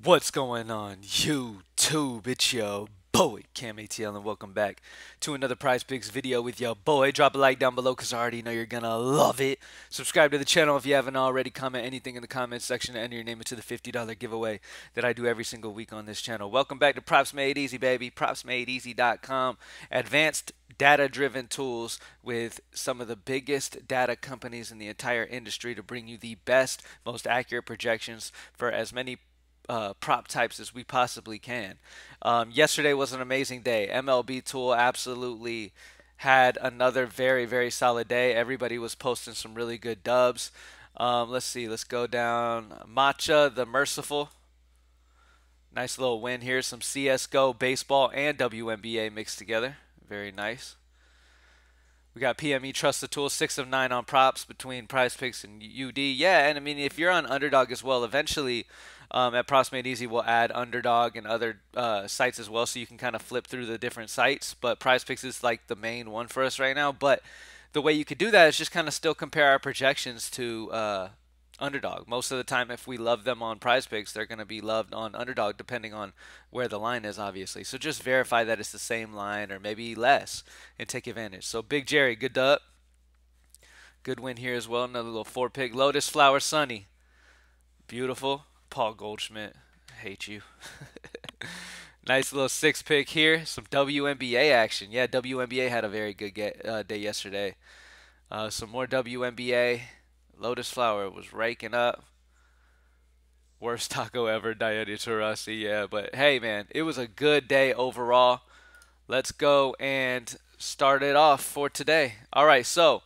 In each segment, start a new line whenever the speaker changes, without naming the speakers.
What's going on, YouTube? It's your boy, Cam ATL, and welcome back to another Prizepicks video with your boy. Drop a like down below because I already know you're going to love it. Subscribe to the channel if you haven't already. Comment anything in the comments section to enter your name into the $50 giveaway that I do every single week on this channel. Welcome back to Props Made Easy, baby. PropsMadeEasy.com. Advanced data-driven tools with some of the biggest data companies in the entire industry to bring you the best, most accurate projections for as many prop types as we possibly can. Yesterday was an amazing day. MLB Tool absolutely had another very, very solid day. Everybody was posting some really good dubs. Let's see. Let's go down. Matcha, the Merciful. Nice little win here. Some CSGO, baseball, and WNBA mixed together. Very nice. We got PME Trust the Tool, 6 of 9 on props between Prizepicks and UD. Yeah, and I mean, if you're on Underdog as well, eventually at Props Made Easy, we'll add Underdog and other sites as well, so you can kind of flip through the different sites. But Prizepicks is like the main one for us right now. But the way you could do that is just kind of still compare our projections to Underdog. Most of the time, if we love them on Prizepicks, they're going to be loved on Underdog, depending on where the line is, obviously. So just verify that it's the same line or maybe less and take advantage. So Big Jerry, good up. Good win here as well. Another little 4-pick. Lotus Flower Sunny. Beautiful. Paul Goldschmidt. Hate you. Nice little 6-pick here. Some WNBA action. Yeah, WNBA had a very good day yesterday. Some more WNBA. Lotus Flower was raking up. Worst taco ever, Diana Taurasi. Yeah, but hey, man, it was a good day overall. Let's go and start it off for today. All right, so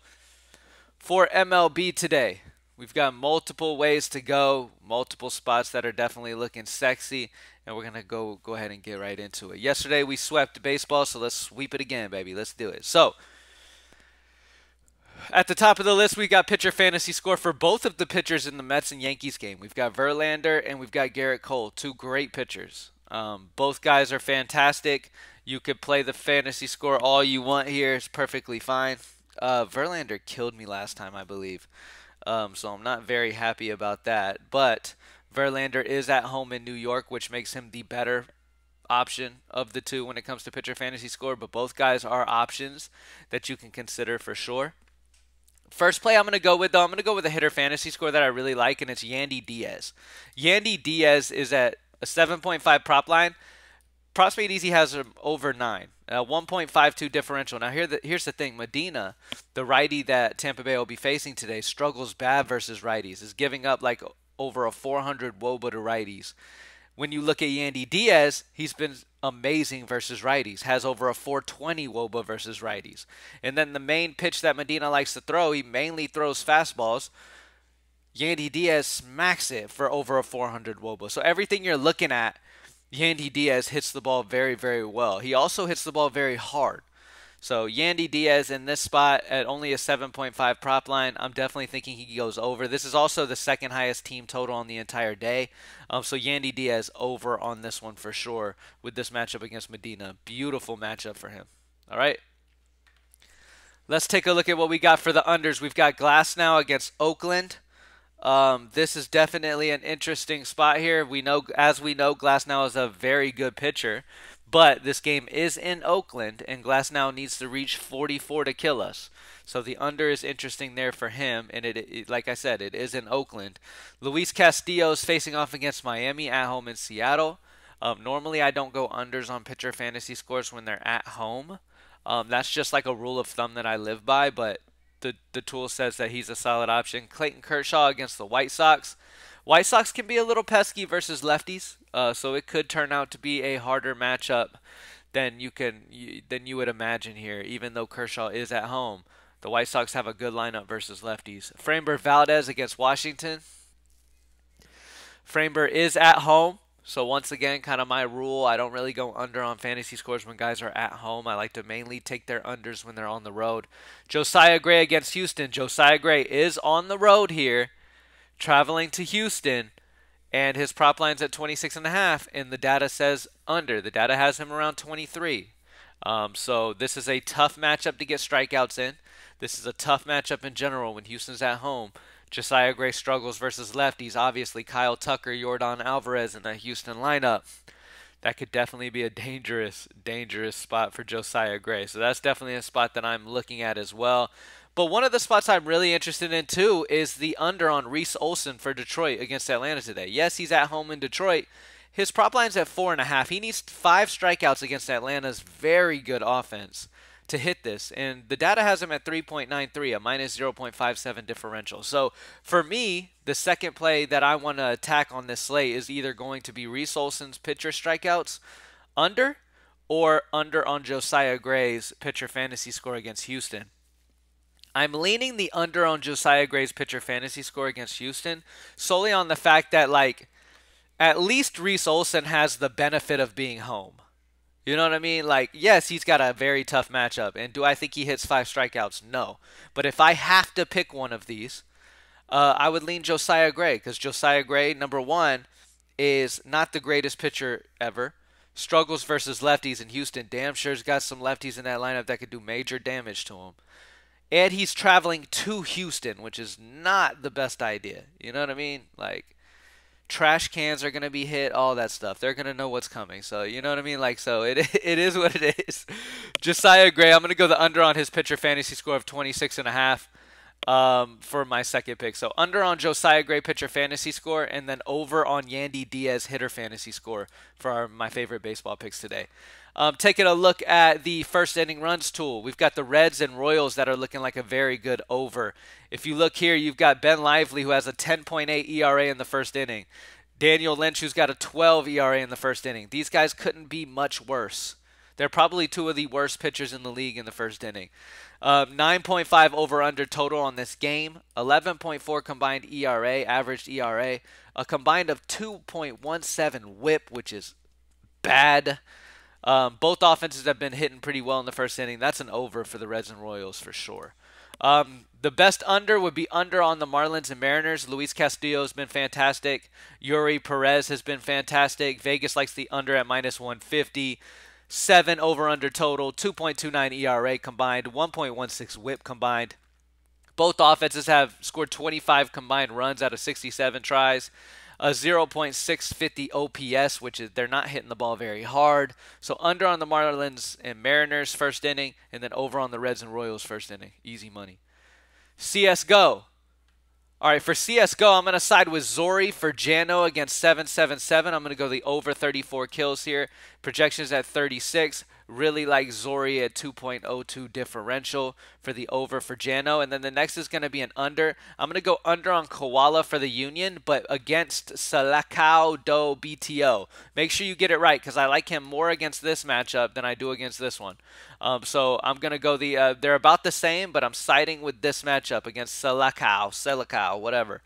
for MLB today, we've got multiple ways to go, multiple spots that are definitely looking sexy, and we're going to go ahead and get right into it. Yesterday, we swept baseball, so let's sweep it again, baby. Let's do it. So at the top of the list, we got pitcher fantasy score for both of the pitchers in the Mets and Yankees game. We've got Verlander and we've got Garrett Cole, two great pitchers. Both guys are fantastic. You could play the fantasy score all you want here. It's perfectly fine. Verlander killed me last time, I believe. So I'm not very happy about that. But Verlander is at home in New York, which makes him the better option of the two when it comes to pitcher fantasy score. But both guys are options that you can consider for sure. First play I'm going to go with, though, I'm going to go with a hitter fantasy score that I really like, and it's Yandy Diaz. Yandy Diaz is at a 7.5 prop line. Props Made Easy has him over 9. 1.52 differential. Now, here's the thing. Medina, the righty that Tampa Bay will be facing today, struggles bad versus righties. Is giving up like over a 400 Wnba to righties. When you look at Yandy Diaz, he's been amazing versus righties. Has over a 420 Wnba versus righties. And then the main pitch that Medina likes to throw, he mainly throws fastballs. Yandy Diaz smacks it for over a 400 Wnba. So everything you're looking at, Yandy Diaz hits the ball very, very well. He also hits the ball very hard. So Yandy Diaz in this spot at only a 7.5 prop line, I'm definitely thinking he goes over. This is also the second highest team total on the entire day. So Yandy Diaz over on this one for sure with this matchup against Medina. Beautiful matchup for him. All right. Let's take a look at what we got for the unders. We've got Glasnow against Oakland. This is definitely an interesting spot here. As we know, Glasnow is a very good pitcher. But this game is in Oakland, and Glasnow needs to reach 44 to kill us. So the under is interesting there for him, and like I said, it is in Oakland. Luis Castillo is facing off against Miami at home in Seattle. Normally, I don't go unders on pitcher fantasy scores when they're at home. That's just like a rule of thumb that I live by, but the tool says that he's a solid option. Clayton Kershaw against the White Sox. White Sox can be a little pesky versus lefties, so it could turn out to be a harder matchup than you would imagine here. Even though Kershaw is at home, the White Sox have a good lineup versus lefties. Framber Valdez against Washington. Framber is at home, so once again, kind of my rule. I don't really go under on fantasy scores when guys are at home. I like to mainly take their unders when they're on the road. Josiah Gray against Houston. Josiah Gray is on the road here, traveling to Houston, and his prop line's at 26.5, and the data says under. The data has him around 23. So this is a tough matchup to get strikeouts in. This is a tough matchup in general when Houston's at home. Josiah Gray struggles versus lefties. Obviously, Kyle Tucker, Yordan Alvarez in the Houston lineup. That could definitely be a dangerous, dangerous spot for Josiah Gray. So that's definitely a spot that I'm looking at as well. But one of the spots I'm really interested in too is the under on Reese Olson for Detroit against Atlanta today. Yes, he's at home in Detroit. His prop line's at 4.5. He needs 5 strikeouts against Atlanta's very good offense to hit this. And the data has him at 3.93, a minus 0.57 differential. So for me, the second play that I want to attack on this slate is either going to be Reese Olson's pitcher strikeouts under or under on Josiah Gray's pitcher fantasy score against Houston. I'm leaning the under on Josiah Gray's pitcher fantasy score against Houston solely on the fact that, like, at least Reese Olson has the benefit of being home. You know what I mean? Like, yes, he's got a very tough matchup. And do I think he hits 5 strikeouts? No. But if I have to pick one of these, I would lean Josiah Gray. Because Josiah Gray, number one, is not the greatest pitcher ever. Struggles versus lefties in Houston. Damn sure's got some lefties in that lineup that could do major damage to him. And he's traveling to Houston, which is not the best idea. You know what I mean? Like, trash cans are going to be hit, all that stuff. They're going to know what's coming. So, you know what I mean? Like, so it is what it is. Josiah Gray, I'm going to go the under on his pitcher fantasy score of 26.5 for my second pick. So, under on Josiah Gray pitcher fantasy score, and then over on Yandy Diaz hitter fantasy score for my favorite baseball picks today. Taking a look at the first inning runs tool, we've got the Reds and Royals that are looking like a very good over. If you look here, you've got Ben Lively, who has a 10.8 ERA in the first inning. Daniel Lynch, who's got a 12 ERA in the first inning. These guys couldn't be much worse. They're probably 2 of the worst pitchers in the league in the first inning. 9.5 over-under total on this game. 11.4 combined ERA, averaged ERA. A combined of 2.17 whip, which is bad. Both offenses have been hitting pretty well in the first inning. That's an over for the Reds and Royals for sure. The best under would be under on the Marlins and Mariners. Luis Castillo has been fantastic. Yuri Perez has been fantastic. Vegas likes the under at minus 150. 7 over-under total. 2.29 ERA combined. 1.16 whip combined. Both offenses have scored 25 combined runs out of 67 tries. A 0.650 OPS, which is they're not hitting the ball very hard. So under on the Marlins and Mariners first inning, and then over on the Reds and Royals first inning. Easy money. CSGO. All right, for CSGO, I'm going to side with Zori for Jano against 777. I'm going to go the over 34 kills here. Projections at 36. Really like Zori at 2.02 differential for the over for Jano. And then the next is going to be an under. I'm going to go under on Koala for the Union, but against Salakau do BTO. Make sure you get it right, because I like him more against this matchup than I do against this one. So I'm going to go they're about the same, but I'm siding with this matchup against Salakau, whatever.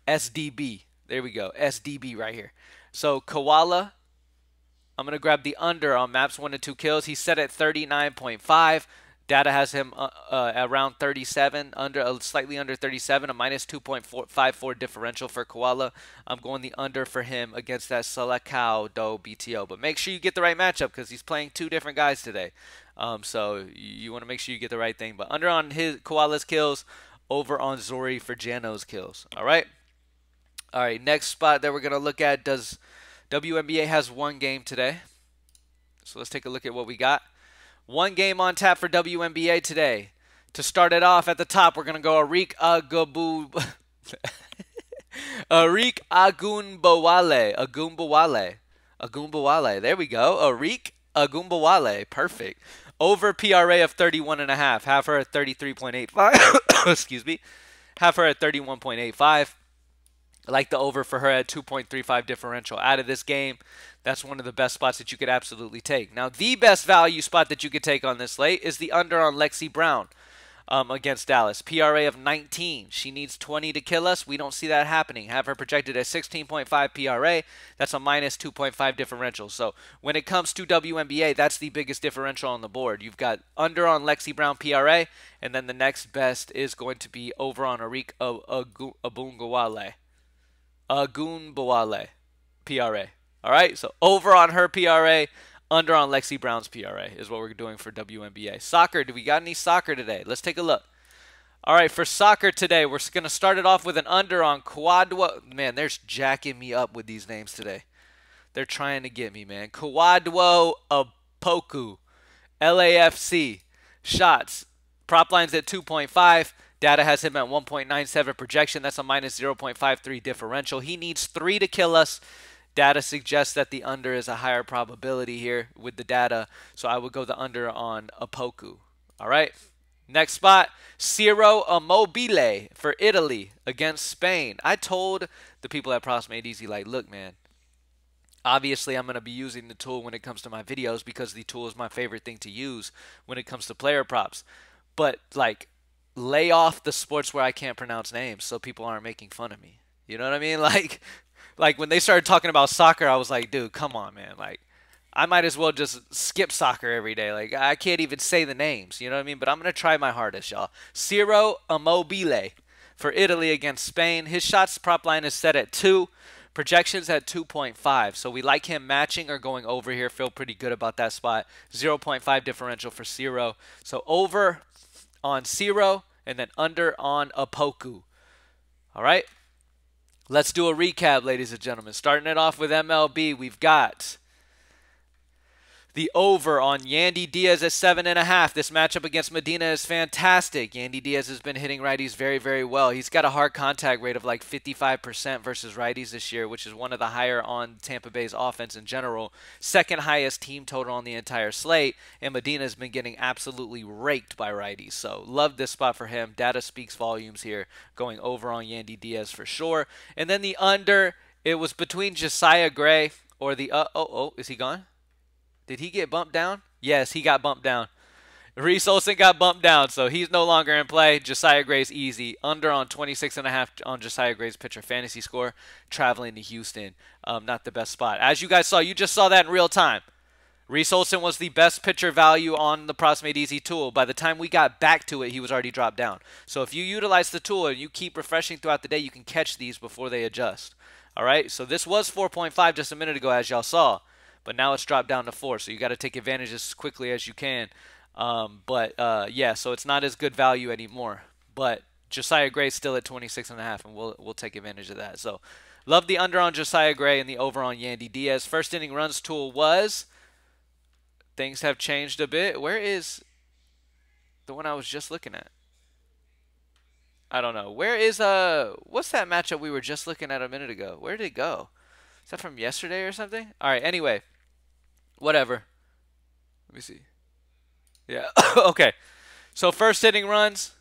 SDB. There we go. SDB right here. So Koala, I'm going to grab the under on maps 1 and 2 kills. He's set at 39.5. Data has him around 37, slightly under 37, a minus 2.54 differential for Koala. I'm going the under for him against that Salakau do BTO. But make sure you get the right matchup, because he's playing 2 different guys today. So you want to make sure you get the right thing. But under on his Koala's kills, over on Zori for Jano's kills. All right? All right, next spot that we're going to look at, does WNBA has 1 game today. So let's take a look at what we got. 1 game on tap for WNBA today. To start it off at the top, we're going to go Arik Agunbowale. Agunbowale. There we go. Arik Agunbowale. Perfect. Over PRA of 31.5. Have her at 33.85. Excuse me. Have her at 31.85. I like the over for her at 2.35 differential. Out of this game, that's one of the best spots that you could absolutely take. Now, the best value spot that you could take on this slate is the under on Lexi Brown against Dallas. PRA of 19. She needs 20 to kill us. We don't see that happening. Have her projected at 16.5 PRA. That's a minus 2.5 differential. So when it comes to WNBA, that's the biggest differential on the board. You've got under on Lexi Brown PRA, and then the next best is going to be over on Arik Agunbowale PRA. All right, so over on her PRA, under on Lexi Brown's PRA is what we're doing for WNBA. Soccer, do we got any soccer today? Let's take a look. All right, for soccer today, we're going to start it off with an under on Kwadwo. Man, they're jacking me up with these names today. They're trying to get me, man. Kwadwo Apoku, LAFC, shots. Prop line's at 2.5. Data has him at 1.97 projection. That's a minus 0.53 differential. He needs 3 to kill us. Data suggests that the under is a higher probability here with the data, so I would go the under on Apoku. All right. Next spot, Ciro Immobile for Italy against Spain. I told the people at Props Made Easy, like, look, man, obviously I'm going to be using the tool when it comes to my videos because the tool is my favorite thing to use when it comes to player props. But, like, lay off the sports where I can't pronounce names so people aren't making fun of me. You know what I mean? Like when they started talking about soccer, I was like, dude, come on, man. Like, I might as well just skip soccer every day. Like, I can't even say the names. You know what I mean? But I'm going to try my hardest, y'all. Ciro Immobile for Italy against Spain. His shots prop line is set at 2. Projections at 2.5. So we like him matching or going over here. Feel pretty good about that spot. 0.5 differential for Ciro. So over on Ciro and then under on Apoku. All right? Let's do a recap, ladies and gentlemen. Starting it off with MLB, we've got the over on Yandy Diaz at 7.5. This matchup against Medina is fantastic. Yandy Diaz has been hitting righties very, very well. He's got a hard contact rate of like 55% versus righties this year, which is one of the higher on Tampa Bay's offense in general. Second highest team total on the entire slate, and Medina has been getting absolutely raked by righties. So love this spot for him. Data speaks volumes here, going over on Yandy Diaz for sure. And then the under, it was between Josiah Gray or the is he gone? Did he get bumped down? Yes, he got bumped down. Reese Olson got bumped down, so he's no longer in play. Josiah Gray's easy. Under on 26.5 on Josiah Gray's pitcher fantasy score. Traveling to Houston. Not the best spot. As you guys saw, you just saw that in real time. Reese Olson was the best pitcher value on the Props Made Easy tool. By the time we got back to it, he was already dropped down. So if you utilize the tool and you keep refreshing throughout the day, you can catch these before they adjust. All right, so this was 4.5 just a minute ago, as y'all saw. But now it's dropped down to 4, so you got to take advantage as quickly as you can. Yeah, so it's not as good value anymore. But Josiah Gray's still at 26.5, and we'll take advantage of that. So love the under on Josiah Gray and the over on Yandy Diaz. First inning runs tool was. Things have changed a bit. Where is the one I was just looking at? I don't know. Where is what's that matchup we were just looking at a minute ago? Where did it go? Is that from yesterday or something? All right, anyway. Whatever. Let me see. Yeah. Okay. So first inning runs.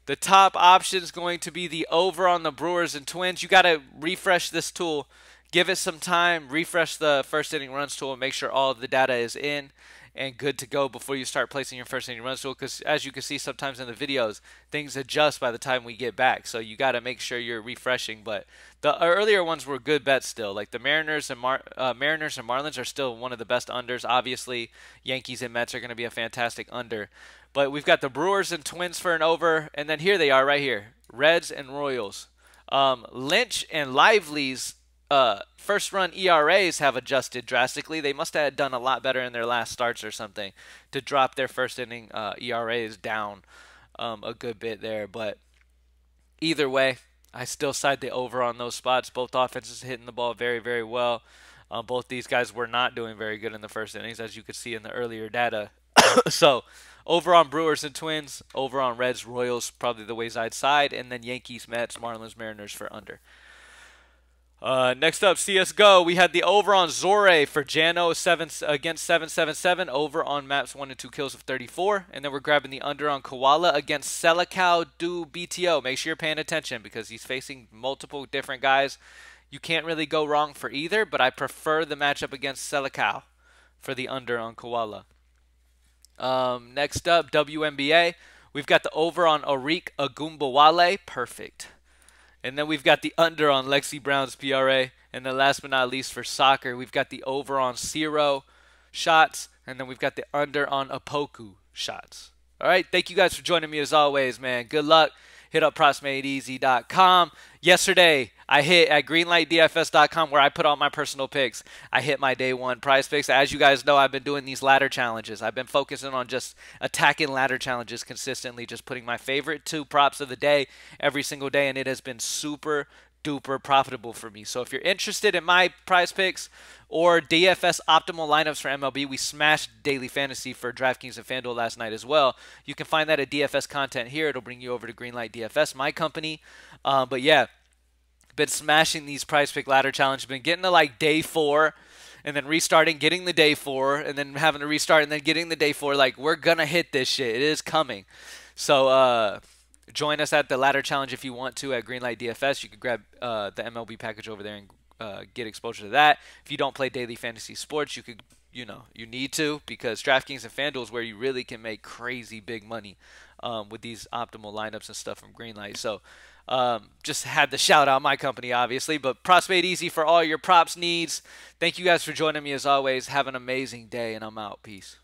The top option is going to be the over on the Brewers and Twins. You got to refresh this tool. Give it some time. Refresh the first inning runs tool and make sure all of the data is in and good to go before you start placing your first inning runs tool, because as you can see sometimes in the videos, things adjust by the time we get back. So you got to make sure you're refreshing. But the earlier ones were good bets still. Like the Mariners and Marlins are still one of the best unders. Obviously, Yankees and Mets are going to be a fantastic under. But we've got the Brewers and Twins for an over, and then here they are right here, Reds and Royals. Lynch and Lively's first run ERAs have adjusted drastically. They must have done a lot better in their last starts or something to drop their first inning ERAs down a good bit there. But either way, I still side the over on those spots. Both offenses hitting the ball very, very well. Both these guys were not doing very good in the first innings, as you could see in the earlier data. So over on Brewers and Twins, over on Reds, Royals, probably the ways I'd side, and then Yankees, Mets, Marlins, Mariners for under. Next up, CSGO. We had the over on Zore for Jano 7 against 777. Over on maps 1 and 2 kills of 34. And then we're grabbing the under on Koala against Selikau Du BTO. Make sure you're paying attention because he's facing multiple different guys. You can't really go wrong for either, but I prefer the matchup against Selikau for the under on Koala. Next up, WNBA. We've got the over on Arik Agumbawale. Perfect. And then we've got the under on Lexi Brown's PRA. And then last but not least for soccer, we've got the over on Ciro shots. And then we've got the under on Apoku shots. All right, thank you guys for joining me as always, man. Good luck. hit up propsmadeeasy.com. Yesterday, I hit at greenlightdfs.com where I put all my personal picks. I hit my day one prize picks. As you guys know, I've been doing these ladder challenges. I've been focusing on just attacking ladder challenges consistently, just putting my favorite 2 props of the day every single day, and it has been super duper profitable for me. So if you're interested in my prize picks or DFS optimal lineups for MLB, we smashed daily fantasy for DraftKings and FanDuel last night as well. You can find that at DFS content here. It'll bring you over to Greenlight DFS, my company. But yeah, been smashing these prize pick ladder challenges. Been getting to like day 4 and then restarting, getting the day 4 and then having to restart and then getting the day 4. Like, we're gonna hit this shit. It is coming. So join us at the ladder challenge if you want to at Greenlight DFS. You can grab the MLB package over there and get exposure to that. If you don't play daily fantasy sports, you could, you need to, because DraftKings and FanDuel is where you really can make crazy big money with these optimal lineups and stuff from Greenlight. So just had to shout out my company, obviously, but Props Made Easy for all your props needs. Thank you guys for joining me as always. Have an amazing day, and I'm out. Peace.